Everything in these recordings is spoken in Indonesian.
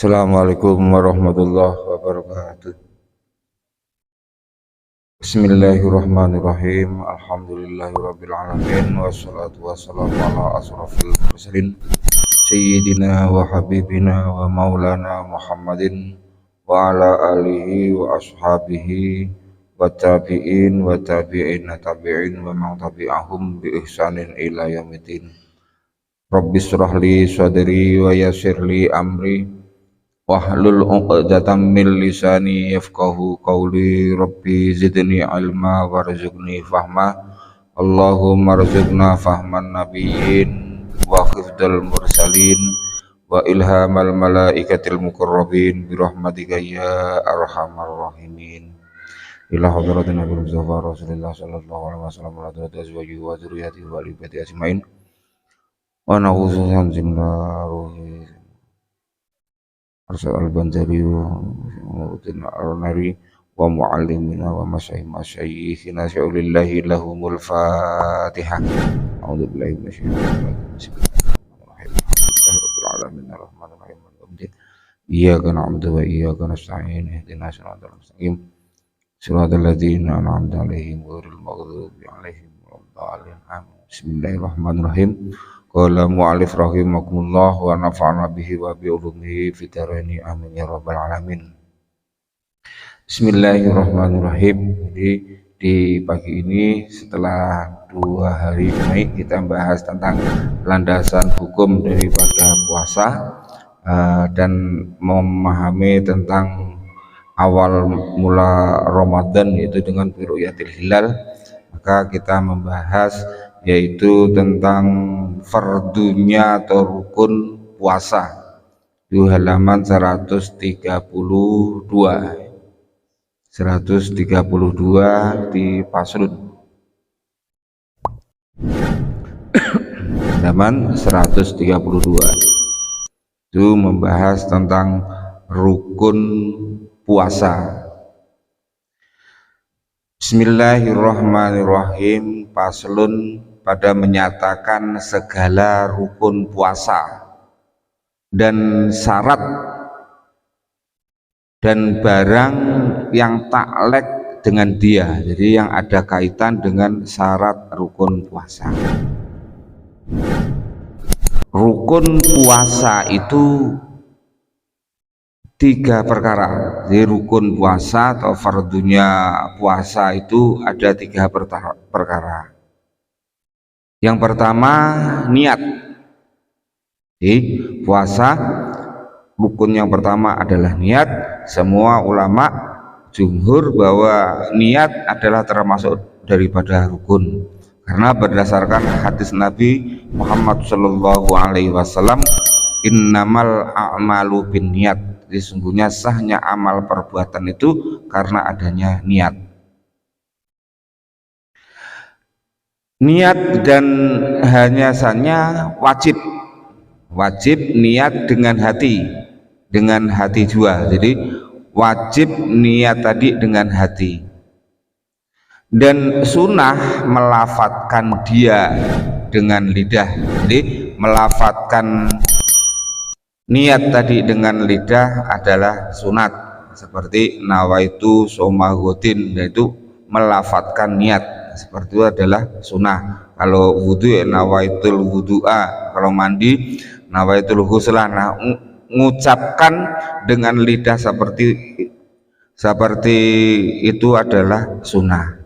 Assalamualaikum warahmatullahi wabarakatuh. Bismillahirrahmanirrahim. Alhamdulillahirabbil alamin wassalatu wassalamu ala asrofil mursalin sayyidina wa habibina wa maulana Muhammadin wa ala alihi wa ashabihi wa tabi'in wa tabi'in tabi'in wa man tabi'ahum bi ihsanin ila yaumiddin. Rabbis shrah li sadri wa yassir li amri wahlul 'uqdatam min lisani yafqahu qawli. Rabbi zidni ilma warzuqni fahma. Allahumma rzuqna fahman nabiyyin wa hifdzal mursalin wa ilhamal malaikatil muqarrabin bi rahmatika ya arhamar rahimin. Ila hadratin Nabi Mustafa Rasulullah sallallahu alaihi wasallam wa ala azwajihi wa dzurriyyatihi wa ali baiti ajmain. Wa na'udzu billahi Arsal al-Banjari wa Mu'tin al-Nari wa mu'allimina wa masyayikhina sya'ulillahi lahumul fatihah. A'udhu billahi minasyaitonir rajim. Bismillahirrahmanirrahim. Alamin ar-Rahmanir-Rahim. Iyyaka na'budu wa iyyaka nasta'in. Ihdinas siratal mustaqim. Siratal ladzina an'amta 'alaihim ghairil maghdubi 'alaihim waladdallin. Amin. Bismillahirrahmanirrahim. Qala mu'alif rahimakumullah wa nafa'na bihi wa bi ulumihi fid dharain amin ya rabbal alamin. Bismillahirrahmanirrahim. Jadi di pagi ini setelah 2 hari naik kita bahas tentang landasan hukum daripada puasa dan memahami tentang awal mula Ramadan yaitu dengan ru'yatil hilal. Maka kita membahas yaitu tentang fardunya atau rukun puasa di halaman 132 di Faslun halaman 132 itu membahas tentang rukun puasa. Bismillahirrahmanirrahim. Faslun pada menyatakan segala rukun puasa dan syarat dan barang yang taklek dengan dia, jadi yang ada kaitan dengan syarat rukun puasa. Rukun puasa itu 3 perkara. Jadi rukun puasa atau fardunya puasa itu ada 3 perkara. Yang pertama niat. Jadi puasa rukun yang pertama adalah niat. Semua ulama jumhur bahwa niat adalah termasuk daripada rukun. Karena berdasarkan hadis Nabi Muhammad sallallahu alaihi wasallam, innamal a'malu binniyat. Jadi sesungguhnya sahnya amal perbuatan itu karena adanya niat. Niat dan hanya saja wajib niat dengan hati jua. Jadi wajib niat tadi dengan hati, dan sunnah melafatkan dia dengan lidah. Jadi melafatkan niat tadi dengan lidah adalah sunat, seperti nawaitu somagotin, yaitu melafatkan niat seperti itu adalah sunnah. Kalau wudu ya nawaitul wudu'a, kalau mandi nawaitul ghuslah. Nah, mengucapkan dengan lidah seperti itu adalah sunnah.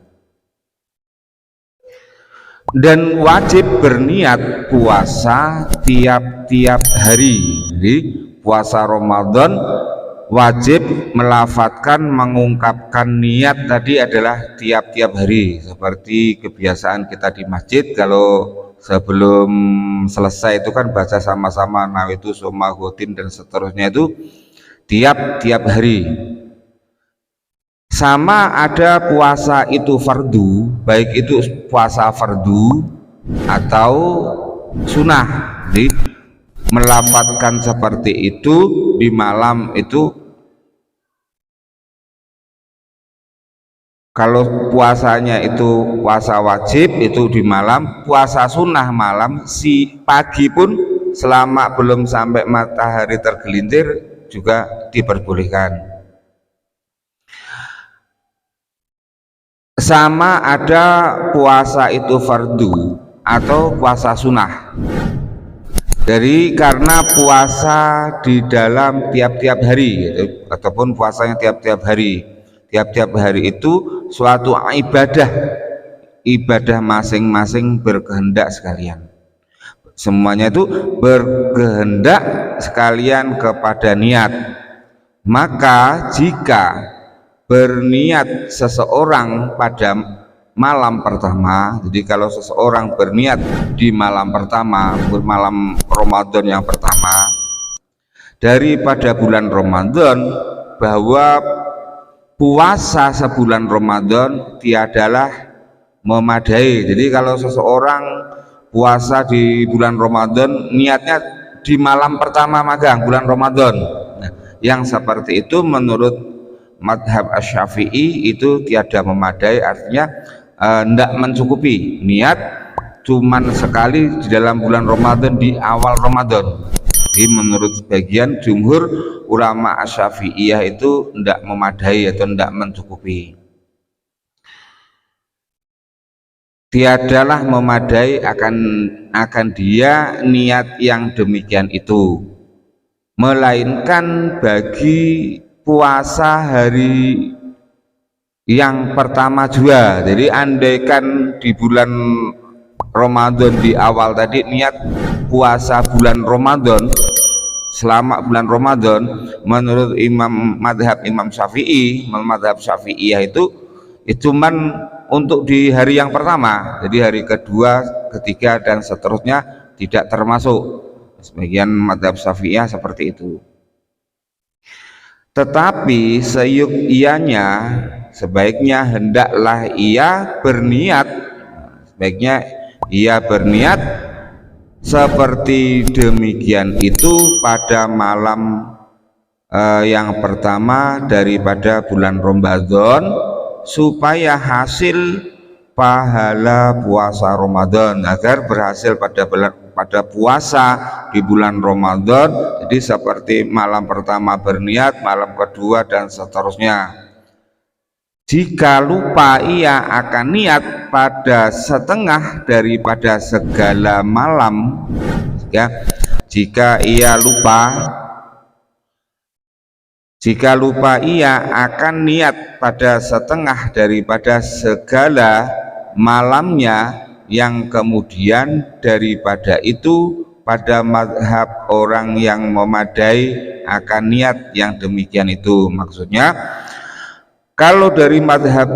Dan wajib berniat puasa tiap-tiap hari. Jadi puasa Ramadan wajib melafatkan, mengungkapkan niat tadi adalah tiap-tiap hari, seperti kebiasaan kita di masjid. Kalau sebelum selesai itu kan baca sama-sama nawaitu somagotin dan seterusnya, itu tiap-tiap hari. Sama ada puasa itu fardu, baik itu puasa fardu atau sunnah. Jadi melafatkan seperti itu di malam itu. Kalau puasanya itu puasa wajib itu di malam, puasa sunnah malam, si pagi pun selama belum sampai matahari tergelincir juga diperbolehkan. Sama ada puasa itu fardu atau puasa sunnah. Jadi karena puasa di dalam tiap-tiap hari gitu, ataupun puasanya tiap-tiap hari. Tiap-tiap hari itu suatu ibadah masing-masing berkehendak sekalian. Semuanya itu berkehendak sekalian kepada niat. Maka jika berniat seseorang pada malam pertama, jadi kalau seseorang berniat di malam pertama, malam Ramadan yang pertama daripada bulan Ramadan, bahwa puasa sebulan Ramadan tiadalah memadai. Jadi kalau seseorang puasa di bulan Ramadan niatnya di malam pertama magang bulan Ramadan, nah, yang seperti itu menurut madhab Asy-Syafi'i itu tiada memadai, artinya tidak mencukupi niat cuman sekali di dalam bulan Ramadan di awal Ramadan. Jadi menurut sebagian jumhur ulama Asy-Syafi'iyah itu tidak memadai atau tidak mencukupi. Tiadalah memadai akan dia niat yang demikian itu, melainkan bagi puasa hari yang pertama juga. Jadi andaikan di bulan Ramadan di awal tadi niat puasa bulan Ramadan, selama bulan Ramadan menurut madhab Imam Syafi'i, madhab Syafi'iyah itu cuman untuk di hari yang pertama, jadi hari kedua, ketiga dan seterusnya tidak termasuk. Sebagian madhab Syafi'iyah seperti itu. Tetapi sebaiknya hendaklah ia berniat, seperti demikian itu pada malam yang pertama daripada bulan Ramadan, supaya hasil pahala puasa Ramadan, agar berhasil pada puasa di bulan Ramadan. Jadi seperti malam pertama berniat, malam kedua dan seterusnya. Jika lupa ia akan niat pada setengah daripada segala malam, ya, jika lupa ia akan niat pada setengah daripada segala malamnya, yang kemudian daripada itu pada mazhab orang yang memadai akan niat yang demikian itu. Maksudnya kalau dari mazhab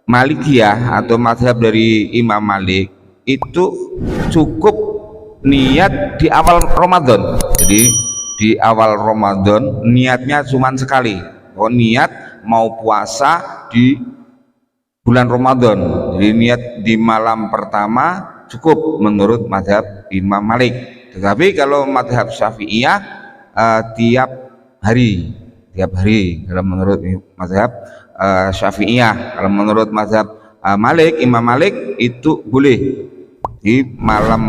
Malikiyah atau mazhab dari Imam Malik itu cukup niat di awal Ramadan. Jadi di awal Ramadan niatnya cuma sekali, niat mau puasa di bulan Ramadan. Jadi niat di malam pertama cukup menurut mazhab Imam Malik. Tetapi kalau mazhab Syafi'iyah tiap hari kalau menurut mazhab Syafi'iyah. Kalau menurut mazhab Imam Malik itu boleh di malam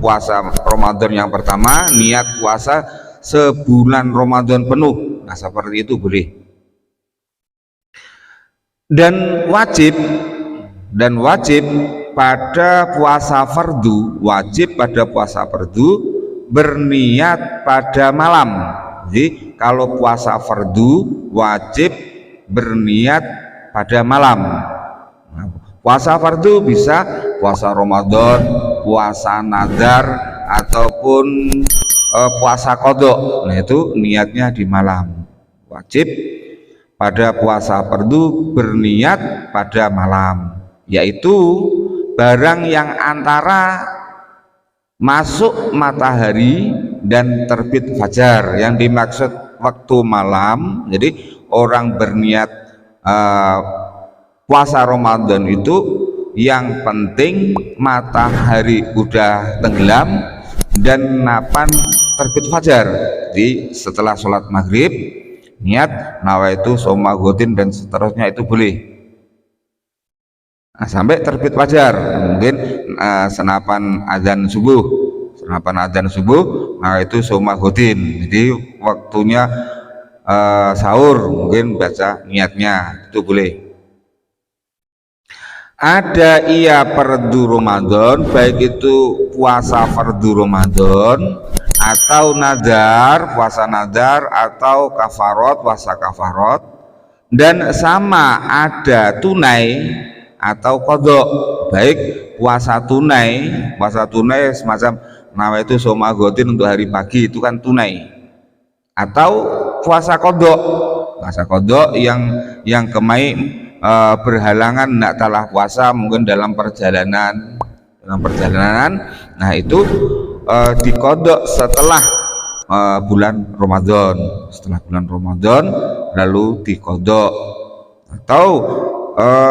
puasa Ramadan yang pertama niat puasa sebulan Ramadan penuh. Nah seperti itu boleh. Dan wajib pada puasa fardu, berniat pada malam. Jadi kalau puasa fardu wajib berniat pada malam. Puasa fardu bisa puasa Ramadan, puasa nadar, ataupun puasa kodok. Nah itu niatnya di malam. Wajib pada puasa fardu berniat pada malam, yaitu barang yang antara masuk matahari dan terbit fajar. Yang dimaksud waktu malam, jadi orang berniat puasa Ramadan itu yang penting matahari udah tenggelam dan napan terbit fajar. Jadi setelah sholat maghrib niat nawaitu shoma ghadin dan seterusnya itu boleh. Nah, sampai terbit fajar, mungkin senapan azan subuh Kapan adzan subuh, nah itu somagodin. Jadi waktunya sahur, mungkin baca niatnya itu boleh. Ada ia fardu Ramadan, baik itu puasa fardu Ramadan atau nadar, puasa nadar, atau kafarot, puasa kafarot, dan sama ada tunai atau kodok, baik puasa tunai semacam nama itu somagotin untuk hari pagi itu kan tunai, atau puasa kodok yang kemai berhalangan tidak telah puasa mungkin dalam perjalanan, nah itu dikodok setelah bulan Ramadan, lalu dikodok. Atau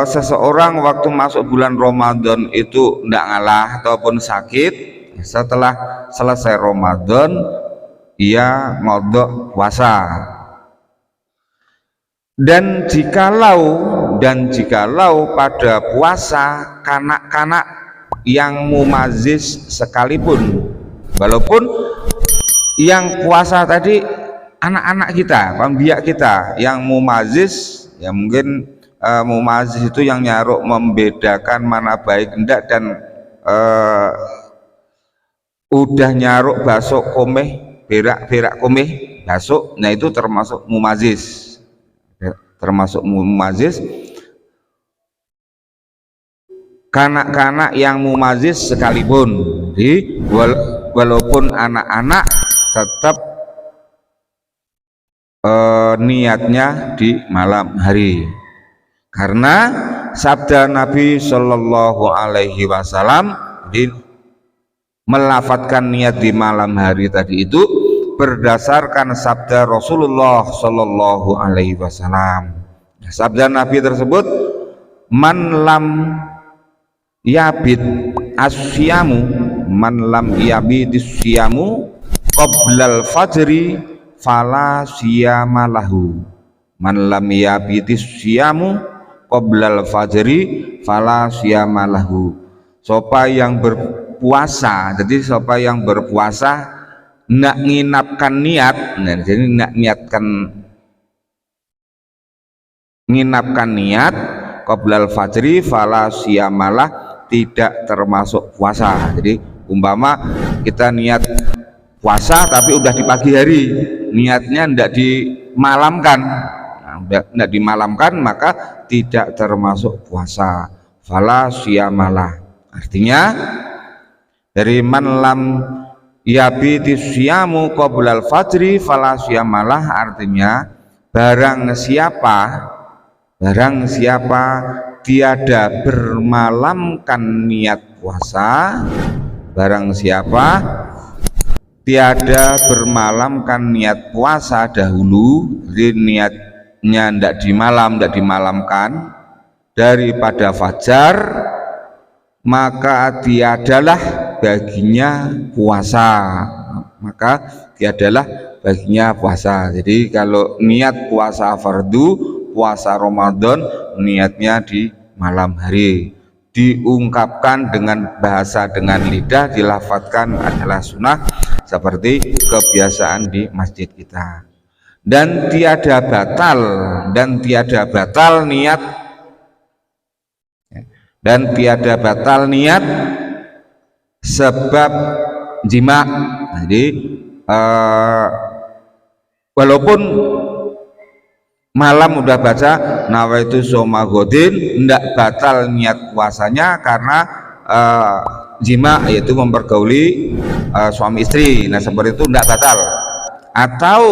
seseorang waktu masuk bulan Ramadan itu tidak ngalah ataupun sakit, setelah selesai Ramadan ia ngodok puasa. Dan jikalau pada puasa kanak-kanak yang mumazis sekalipun, walaupun yang puasa tadi anak-anak kita, pembiak kita yang mumazis, ya mungkin mumazis itu yang nyaruk membedakan mana baik enggak, dan udah nyaruk basuk komeh, berak komeh basuk, nah itu termasuk mumazis. Kanak-kanak yang mumazis sekalipun, jadi walaupun anak-anak tetap niatnya di malam hari, karena sabda Nabi Shallallahu Alaihi Wasallam melafatkan niat di malam hari tadi itu berdasarkan sabda Rasulullah Shallallahu Alaihi Wasallam. Sabda Nabi tersebut, man lam yabid asyamu, man lam yabid asyamu qoblal fajri fala siyama lahu, man lam yabid asyamu qoblal fajri fala siyama lahu. Siapa yang berpuasa, jadi siapa yang berpuasa nak nginapkan niat, nah, jadi nak nginapkan niat qoblal fajri fala siyamalah, tidak termasuk puasa. Jadi umpama kita niat puasa tapi udah di pagi hari, niatnya ndak dimalamkan, ndak dimalamkan, maka tidak termasuk puasa, fala siyamalah. Artinya dari man lam yabiti syamu qoblal fajri fala syamalah, artinya barang siapa tiada bermalamkan niat puasa, barang siapa tiada bermalamkan niat puasa dahulu, jadi niatnya ndak dimalamkan daripada fajar, maka tiadalah baginya puasa, Jadi kalau niat puasa fardu, puasa Ramadan, niatnya di malam hari, diungkapkan dengan bahasa, dengan lidah, dilafadzkan adalah sunnah seperti kebiasaan di masjid kita. Dan tiada batal niat sebab jima. Jadi walaupun malam udah baca nawaitu somagodin, ndak batal niat puasanya karena jima, yaitu mempergauli suami istri. Nah seperti itu ndak batal. Atau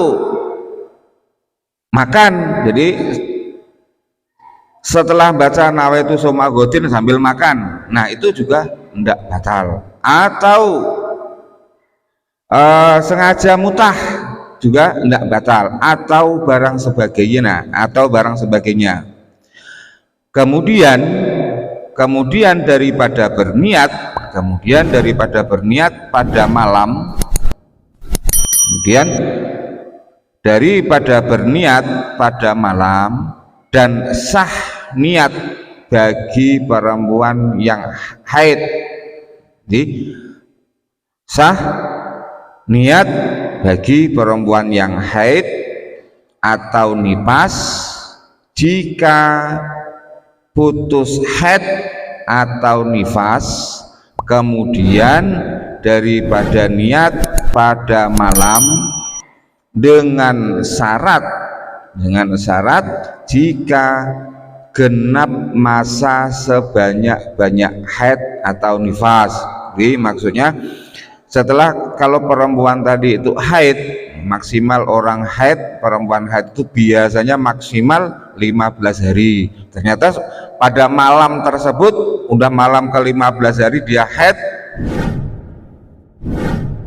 makan, jadi setelah baca nawaitu somagodin sambil makan, nah itu juga ndak batal. Atau sengaja mutah juga ndak batal, atau barang sebagainya. Kemudian daripada berniat pada malam, dan sah niat bagi perempuan yang haid. Jadi Sah niat bagi perempuan yang haid atau nifas jika putus haid atau nifas kemudian daripada niat pada malam dengan syarat jika genap masa sebanyak-banyak haid atau nifas. Jadi maksudnya setelah, kalau perempuan tadi itu haid, maksimal orang haid, perempuan haid itu biasanya maksimal 15 hari. Ternyata pada malam tersebut, udah malam ke-15 hari dia haid,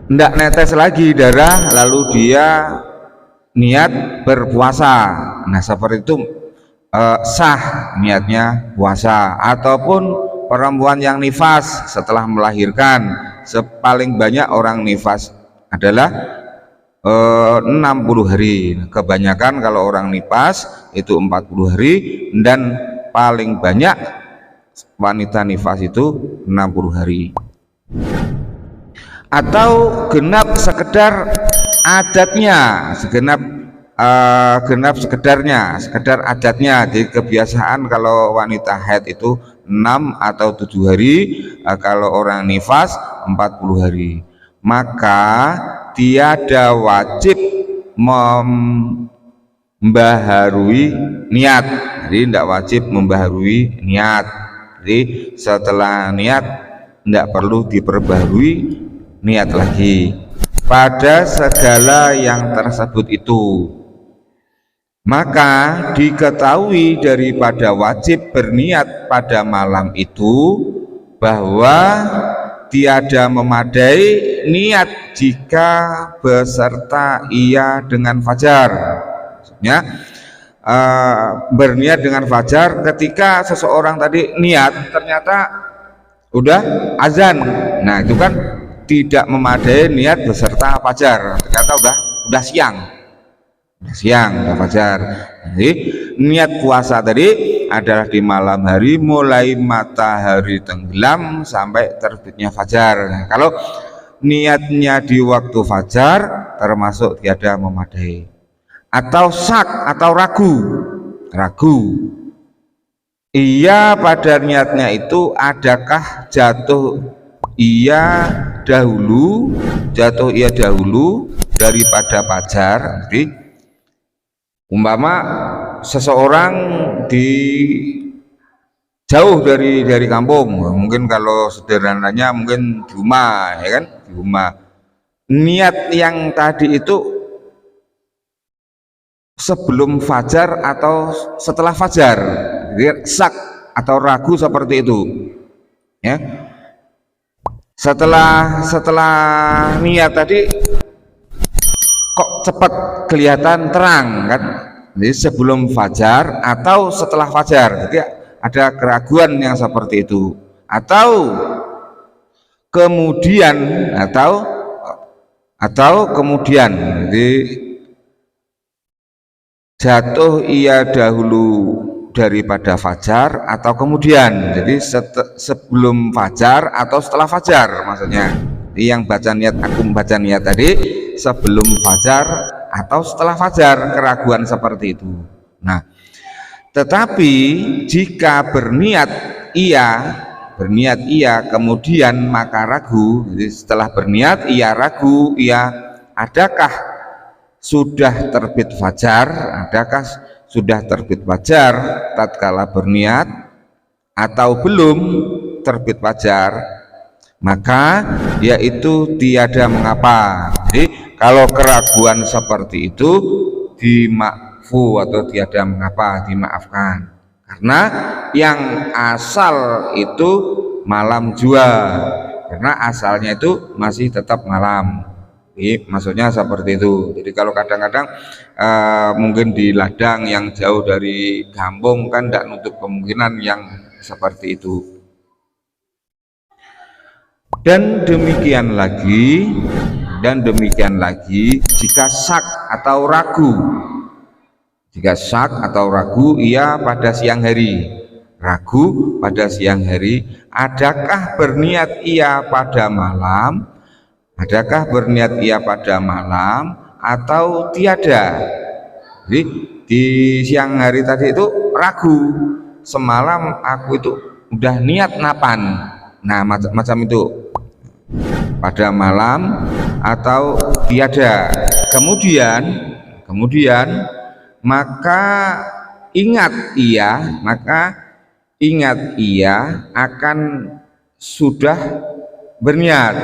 ndak netes lagi darah, lalu dia niat berpuasa. Nah seperti itu sah niatnya puasa. Ataupun perempuan yang nifas setelah melahirkan, paling banyak orang nifas adalah 60 hari. Kebanyakan kalau orang nifas itu 40 hari, dan paling banyak wanita nifas itu 60 hari. Atau genap sekedar adatnya, genap sekedar adatnya. Jadi kebiasaan kalau wanita haid itu 6 atau 7 hari, kalau orang nifas 40 hari. Maka tiada wajib membaharui niat. Jadi tidak wajib membaharui niat. Jadi setelah niat tidak perlu diperbaharui niat lagi pada segala yang tersebut itu. Maka diketahui daripada wajib berniat pada malam itu bahwa tiada memadai niat jika beserta ia dengan fajar. Maksudnya berniat dengan fajar ketika seseorang tadi niat ternyata udah azan. Nah itu kan tidak memadai niat beserta fajar, ternyata udah siang, udah fajar. Jadi niat puasa tadi adalah di malam hari mulai matahari tenggelam sampai terbitnya fajar. Nah, kalau niatnya di waktu fajar termasuk tiada memadai. Atau syak atau ragu ia pada niatnya itu adakah jatuh ia dahulu daripada fajar. Jadi umpama seseorang jauh dari kampung, mungkin kalau sederhananya mungkin di rumah, ya kan, di rumah. Niat yang tadi itu sebelum fajar atau setelah fajar, jadi syak atau ragu seperti itu, ya. Setelah niat tadi kok cepat kelihatan terang kan, jadi sebelum fajar atau setelah fajar, jadi ada keraguan yang seperti itu. Atau kemudian jadi jatuh ia dahulu daripada fajar atau kemudian, jadi sebelum fajar atau setelah fajar maksudnya. Jadi yang aku membaca niat tadi sebelum fajar atau setelah fajar, keraguan seperti itu. Nah tetapi jika berniat ia kemudian maka ragu, jadi setelah berniat ia ragu, ia adakah sudah terbit fajar tatkala berniat atau belum terbit fajar, maka yaitu tiada mengapa. Jadi kalau keraguan seperti itu dimakfu atau tiada mengapa, dimaafkan, karena yang asal itu malam jua, karena asalnya itu masih tetap malam. Jadi, maksudnya seperti itu. Jadi kalau kadang-kadang mungkin di ladang yang jauh dari kampung kan tidak nutup kemungkinan yang seperti itu. Dan demikian lagi jika syak atau ragu ia pada siang hari, adakah berniat ia pada malam Adakah berniat ia pada malam atau tiada? Jadi di siang hari tadi itu ragu, semalam aku itu udah niat napan. Nah, macam itu, pada malam atau tiada. Kemudian maka ingat ia akan sudah berniat.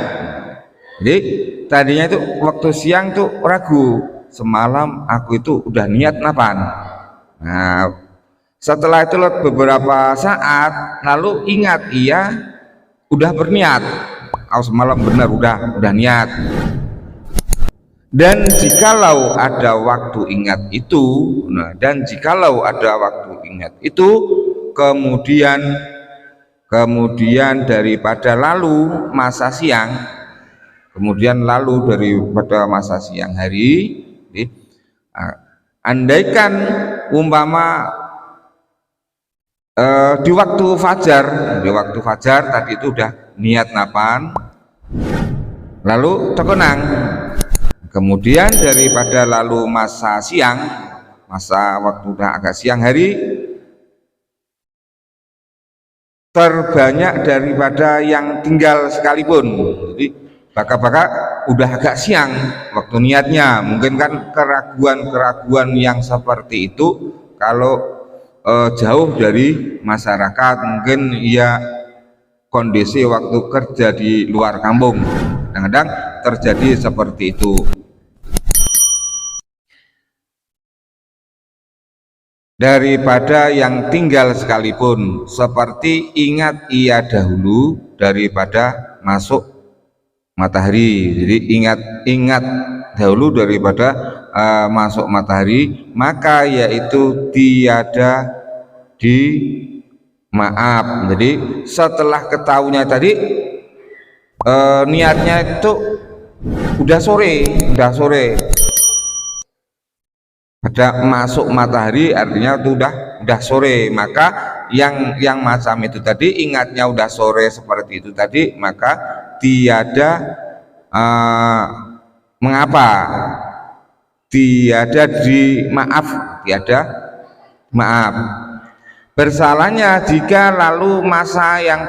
Jadi tadinya itu waktu siang tuh ragu, semalam aku itu udah niat napan. Nah, setelah itu beberapa saat lalu ingat ia udah berniat, semalam benar udah niat. Dan jikalau ada waktu ingat itu, kemudian daripada lalu daripada masa siang hari, andaikan umpama di waktu fajar tadi itu udah niat napan, lalu terkenang, kemudian daripada lalu masa waktu udah agak siang hari, terbanyak daripada yang tinggal sekalipun. Jadi baka-baka udah agak siang waktu niatnya. Mungkin kan keraguan yang seperti itu kalau jauh dari masyarakat, mungkin ya kondisi waktu kerja di luar kampung, kadang-kadang terjadi seperti itu. Daripada yang tinggal sekalipun, seperti ingat ia dahulu daripada masuk matahari. Jadi ingat dahulu daripada masuk matahari, maka yaitu tiada di maaf. Jadi setelah ketahuinya tadi niatnya itu udah sore pada masuk matahari, artinya itu udah sore. Maka yang macam itu tadi, ingatnya udah sore seperti itu tadi, maka tiada mengapa, tiada maaf. Bersalahnya jika masa yang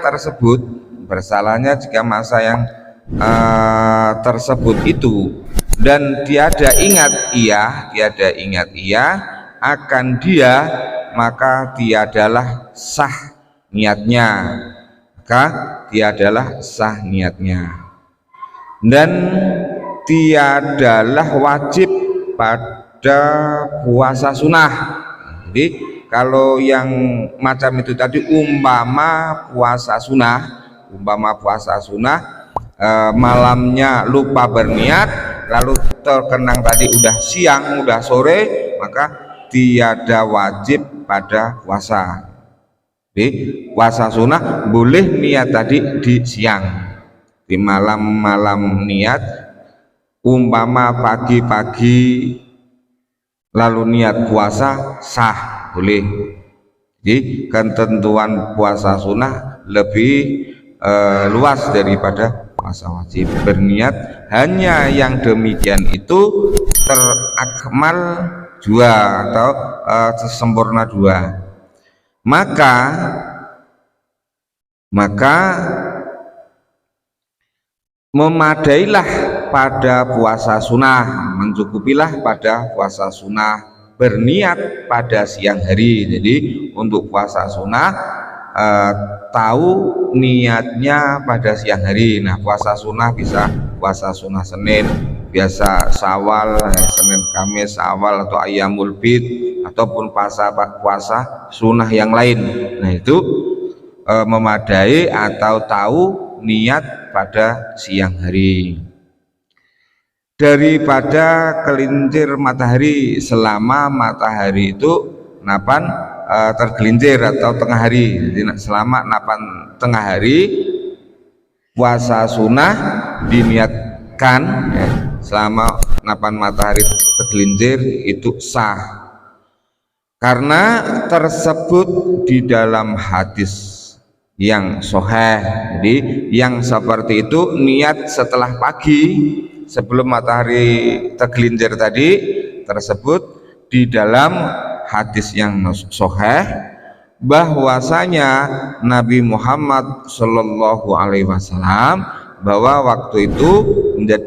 tersebut itu, dan tiada ingat ia akan dia, maka tiadalah sah niatnya, dan tiadalah wajib pada puasa sunnah. Jadi kalau yang macam itu tadi umpama puasa sunnah, malamnya lupa berniat, lalu terkenang tadi udah siang, udah sore, maka tiada wajib pada puasa. Jadi puasa sunnah boleh niat tadi di siang, di malam niat. Umpama pagi-pagi lalu niat puasa, sah, boleh. Jadi ketentuan puasa sunnah lebih luas daripada puasa wajib. Berniat hanya yang demikian itu terakmal dua atau sempurna dua. Maka memadailah pada puasa sunnah, mencukupilah pada puasa sunnah berniat pada siang hari. Jadi untuk puasa sunnah tahu niatnya pada siang hari. Nah, puasa sunnah bisa puasa sunnah Senin, biasa Syawal, Senin Kamis Syawal, atau Ayyamul Bid, ataupun puasa sunnah yang lain. Nah, itu memadai atau tahu niat pada siang hari. Daripada kelincir matahari selama matahari itu napan tergelincir atau tengah hari. Jadi selama napan tengah hari, puasa sunnah diniatkan ya, selama napan matahari tergelincir itu sah, karena tersebut di dalam hadis yang soheh. Jadi yang seperti itu niat setelah pagi sebelum matahari tergelincir tadi tersebut di dalam hadis yang soheh bahwasanya Nabi Muhammad Shallallahu Alaihi Wasallam bahwa waktu itu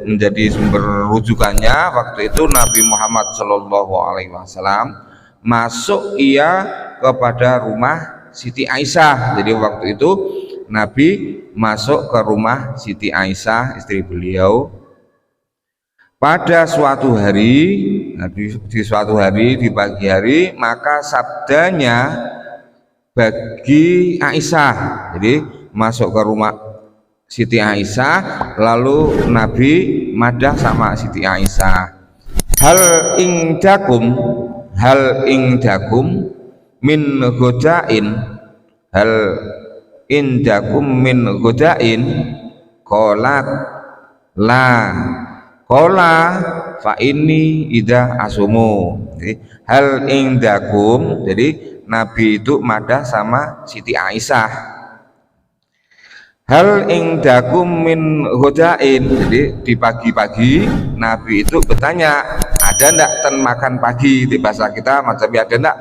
menjadi sumber rujukannya, waktu itu Nabi Muhammad Shallallahu Alaihi Wasallam masuk ia kepada rumah Siti Aisyah. Jadi waktu itu Nabi masuk ke rumah Siti Aisyah istri beliau pada suatu hari, di suatu hari di pagi hari, maka sabdanya bagi Aisyah. Jadi masuk ke rumah Siti Aisyah, lalu Nabi madah sama Siti Aisyah, hal ingdakum min godain, hal indakum min godain, qalat la, qala fa ini ida asumu. Jadi, hal indakum, jadi Nabi itu madah sama Siti Aisyah, hal indakum min godain, jadi di pagi-pagi Nabi itu bertanya, ada ndak ten makan pagi, di bahasa kita macam ada ndak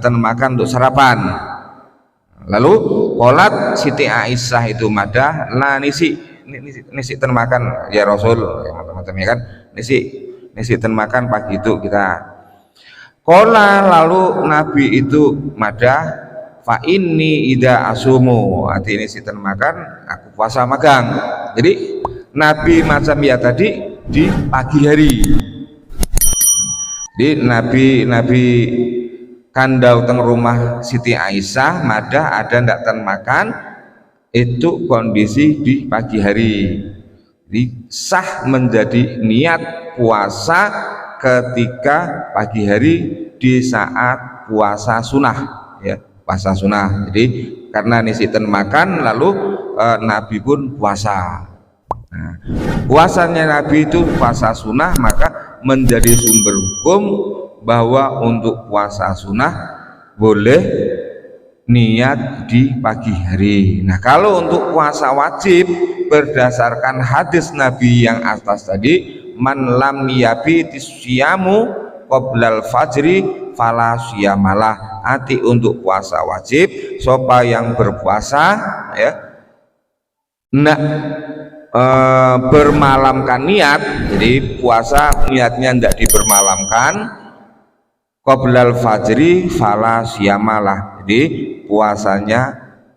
ten makan untuk sarapan. Lalu qolat Siti Aisyah itu madah, la nisi ten makan ya Rasul, macam-macamnya kan, nisi ten makan pagi itu kita. Qola, lalu Nabi itu madah, fa ini ida asumu, arti ini si ten makan aku puasa magang. Jadi Nabi macam ya tadi di pagi hari. Jadi Nabi kandau teng rumah Siti Aisyah madah ada ndak ten makan, itu kondisi di pagi hari. Jadi sah menjadi niat puasa ketika pagi hari di saat puasa sunnah, ya puasa sunnah. Jadi karena nisiten makan lalu Nabi pun puasa. Nah, puasanya Nabi itu puasa sunnah, maka menjadi sumber hukum bahwa untuk puasa sunnah boleh niat di pagi hari. Nah, kalau untuk puasa wajib berdasarkan hadis Nabi yang atas tadi, man lam yabitis siyamu qoblal fajri fala siyamalah, arti untuk puasa wajib sopa yang berpuasa ya nak bermalamkan niat, jadi puasa niatnya tidak dibermalamkan, qoblal fajri fala siyamalah, jadi puasanya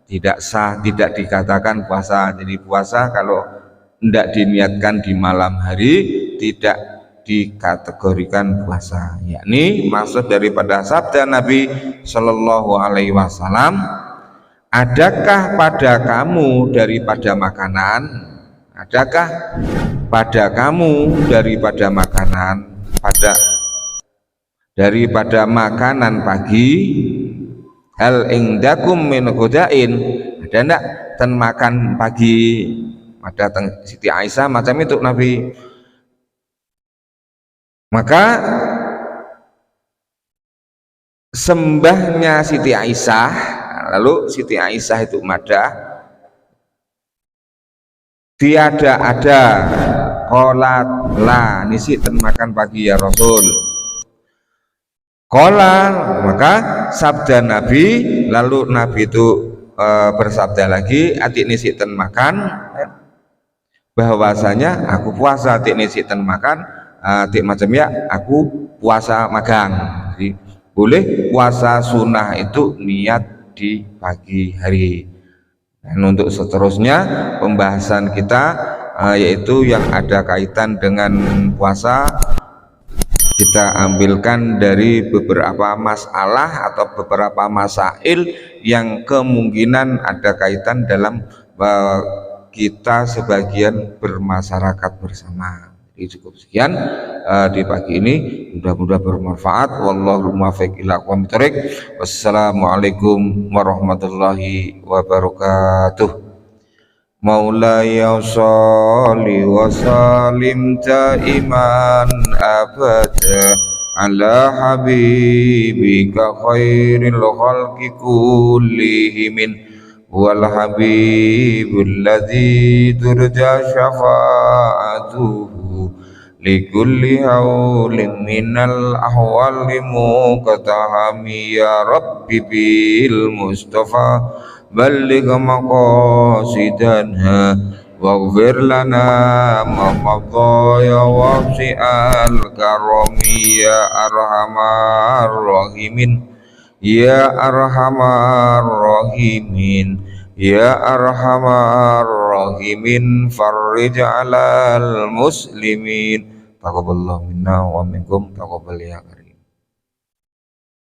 tidak sah, tidak dikatakan puasa. Jadi puasa kalau tidak diniatkan di malam hari tidak dikategorikan puasa. Yakni maksud daripada sabda Nabi Shallallahu Alaihi Wasallam, adakah pada kamu daripada makanan, adakah pada kamu daripada makanan, daripada makanan pagi, hal ingdakum min godain, ada ndak ten makan pagi, ada teng Siti Aisyah macam itu Nabi. Maka sembahnya Siti Aisyah, lalu Siti Aisyah itu madah, tiada ada qolat la nisi ten makan pagi ya Rasul. Qola, maka sabda Nabi, lalu Nabi itu bersabda lagi, atik nisi ten makan, bahwasanya aku puasa, atik nisi ten makan, atik macam ya aku puasa magang. Jadi boleh puasa sunnah itu niat di pagi hari. Dan untuk seterusnya pembahasan kita yaitu yang ada kaitan dengan puasa, kita ambilkan dari beberapa masalah atau beberapa masail yang kemungkinan ada kaitan dalam kita sebagian bermasyarakat bersama. Jadi cukup sekian di pagi ini, mudah-mudahan bermanfaat. Wallahu muwaffiq ila aqwamit thoriq. Wassalamualaikum warahmatullahi wabarakatuh. Maulaya sholli wa salim daiman abada ala habibika khairil khalqi kullihim wal habibul ladzi turja syafa'atuhu likulli haulin minal ahwali muqtahami ya rabbi bil mustafa balligh maqasidana waghfir lana ma madha ya wasi'al karami ya arhamar rahimin ya arhamar rahimin ya arhamar rahimin farrij alal muslimin taqabbalallahu minna wa minkum taqabbal ya karim.